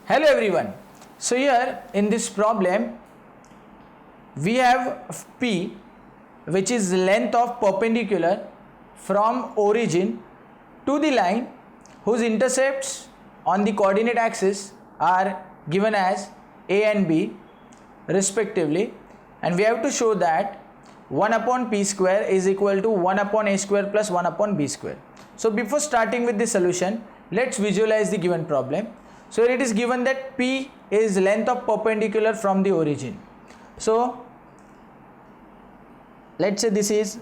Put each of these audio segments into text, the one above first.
Hello everyone. So here in this problem we have P, which is length of perpendicular from origin to the line whose intercepts on the coordinate axis are given as A and B respectively, and we have to show that 1 upon P square is equal to 1 upon A square plus 1 upon B square. So before starting with the solution, let's visualize the given problem. So here it is given that P is length of perpendicular from the origin. So let's say this is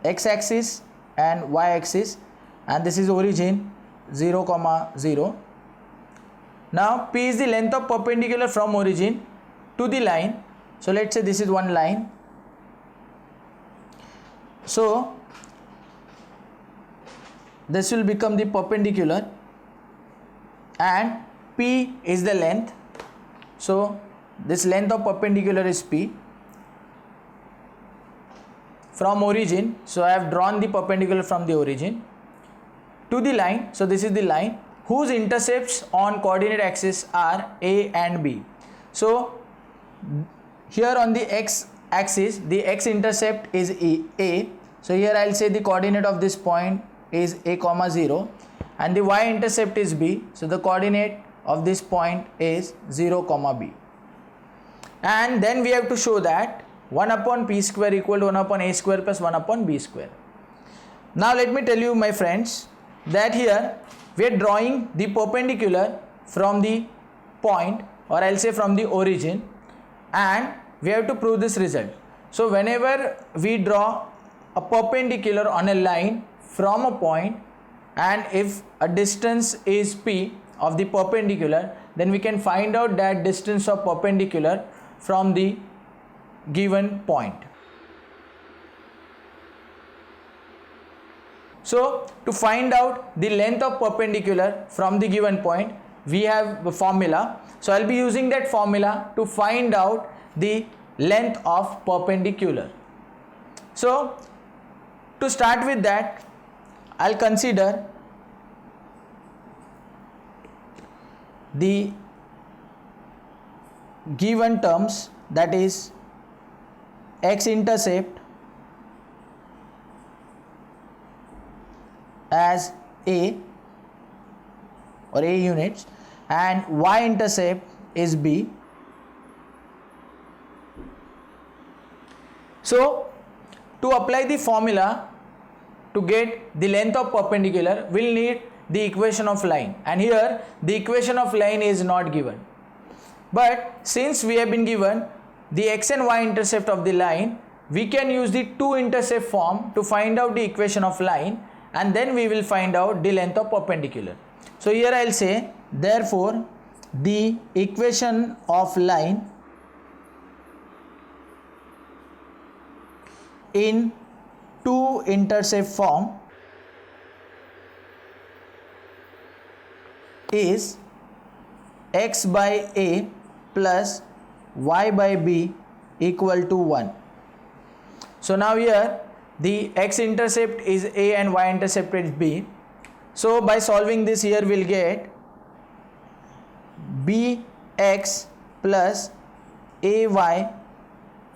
x axis and y axis, and this is origin 0, 0. Now P is the length of perpendicular from origin to the line. So let's say this is one line. So this will become the perpendicular and P is the length. So this length of perpendicular is P from origin. So I have drawn the perpendicular from the origin to the line. So this is the line whose intercepts on coordinate axis are A and B. So here on the x axis the x intercept is A. So here I will say the coordinate of this point is A, 0, and the y intercept is B. So the coordinate of this point is 0, B. And then we have to show that 1 upon P square equal to 1 upon A square plus 1 upon B square. Now let me tell you, my friends, that here we are drawing the perpendicular from the point, or I'll say from the origin, and we have to prove this result. So whenever we draw a perpendicular on a line from a point, and if a distance is P of the perpendicular, then we can find out that distance of perpendicular from the given point. So to find out the length of perpendicular from the given point, we have a formula. So I'll be using that formula to find out the length of perpendicular. So to start with that, I'll consider the given terms, that is x intercept as A or A units and y intercept is B. So to apply the formula to get the length of perpendicular, we'll need the equation of line, and here the equation of line is not given. But since we have been given the x and y intercept of the line, we can use the two intercept form to find out the equation of line, and then we will find out the length of perpendicular. So here I'll say, therefore the equation of line in two intercept form is x by A plus y by B equal to 1. So now here the x intercept is A and y intercept is B. So by solving this, here we'll get bx plus ay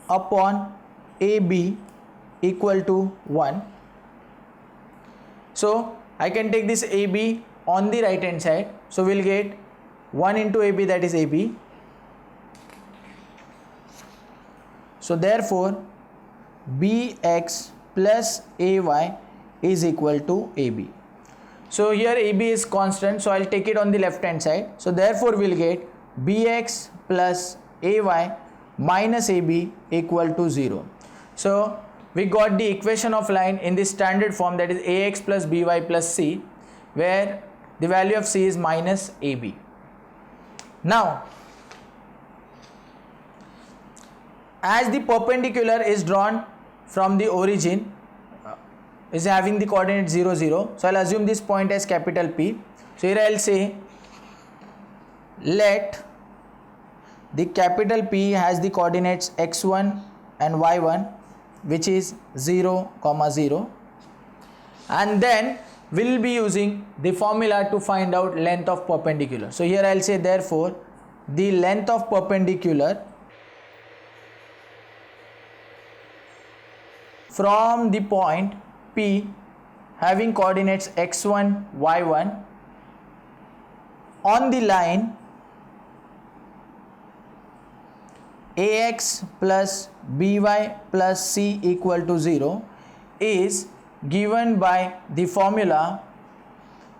upon ab equal to 1. So I can take this AB on the right hand side. So we'll get 1 into AB, that is AB. So therefore BX plus AY is equal to AB. So here AB is constant, so I'll take it on the left hand side. So therefore we'll get BX plus AY minus AB equal to 0. So we got the equation of line in the standard form, that is AX plus BY plus C, where the value of C is minus AB. Now as the perpendicular is drawn from the origin, is having the coordinate 0, 0, so I'll assume this point as capital P. So here I'll say let the capital P has the coordinates x1 and y1, which is 0, 0, and then we'll be using the formula to find out length of perpendicular. So here I'll say therefore the length of perpendicular from the point P having coordinates x1, y1 on the line ax plus by plus c equal to 0 is given by the formula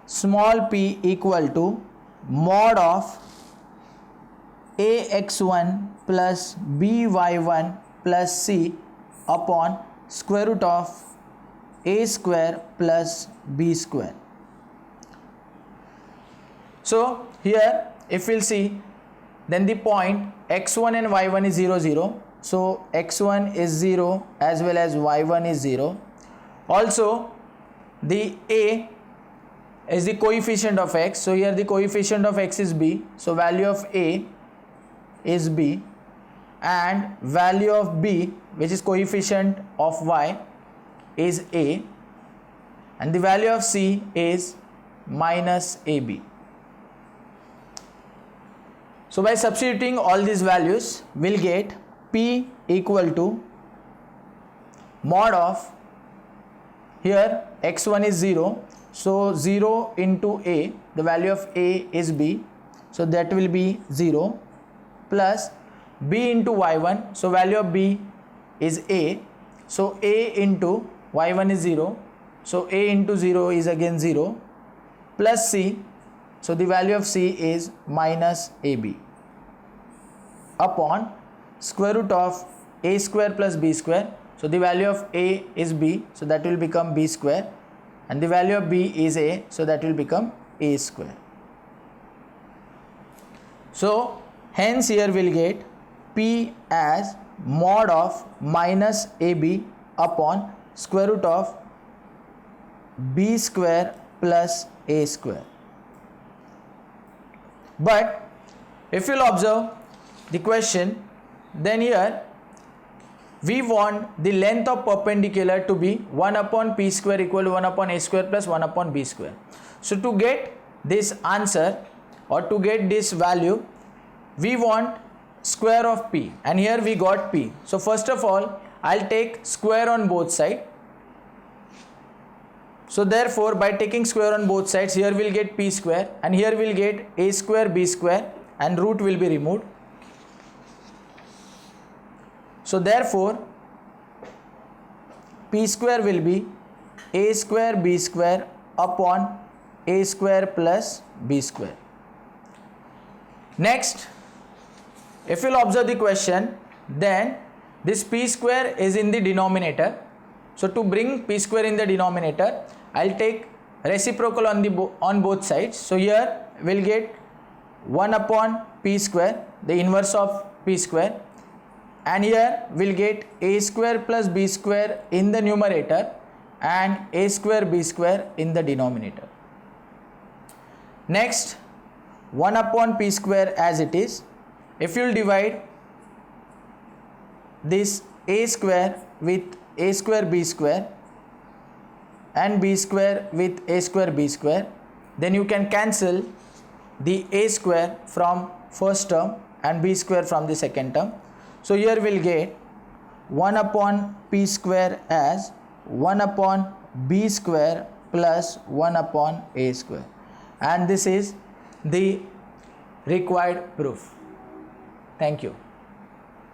small p equal to mod of ax1 plus by1 plus c upon square root of a square plus b square. So here if we'll see, then the point x1 and y1 is 0 0, so x1 is 0 as well as y1 is 0. Also the a is the coefficient of x, so here the coefficient of x is b, so value of a is b, and value of b, which is coefficient of y, is a, and the value of c is minus ab. So by substituting all these values, we'll get p equal to mod of, here x1 is 0, so 0 into a, the value of a is b, so that will be 0, plus b into y1, so value of b is a, so a into y1 is 0, so a into 0 is again 0, plus c, so the value of c is minus ab, upon square root of a square plus b square, so the value of a is b, so that will become b square, and the value of b is a, so that will become a square. So hence here we'll get p as mod of minus ab upon square root of b square plus a square. But if you'll observe the question, then here we want the length of perpendicular to be 1 upon p square equal to 1 upon a square plus 1 upon b square. So to get this answer or to get this value, we want square of p, and here we got p. So first of all I'll take square on both sides. So therefore by taking square on both sides, here we'll get p square and here we'll get a square b square, and root will be removed. So therefore p square will be a square b square upon a square plus b square. Next, if you'll observe the question, then this p square is in the denominator. So to bring p square in the denominator, I'll take reciprocal on both sides. So here we'll get 1 upon p square, the inverse of p square, and here we'll get a square plus b square in the numerator and a square b square in the denominator. Next, 1 upon p square as it is. If you'll divide this a square with a square b square and b square with a square b square, then you can cancel the a square from first term and b square from the second term. So here we'll get 1 upon p square as 1 upon b square plus 1 upon a square, and this is the required proof. Thank you.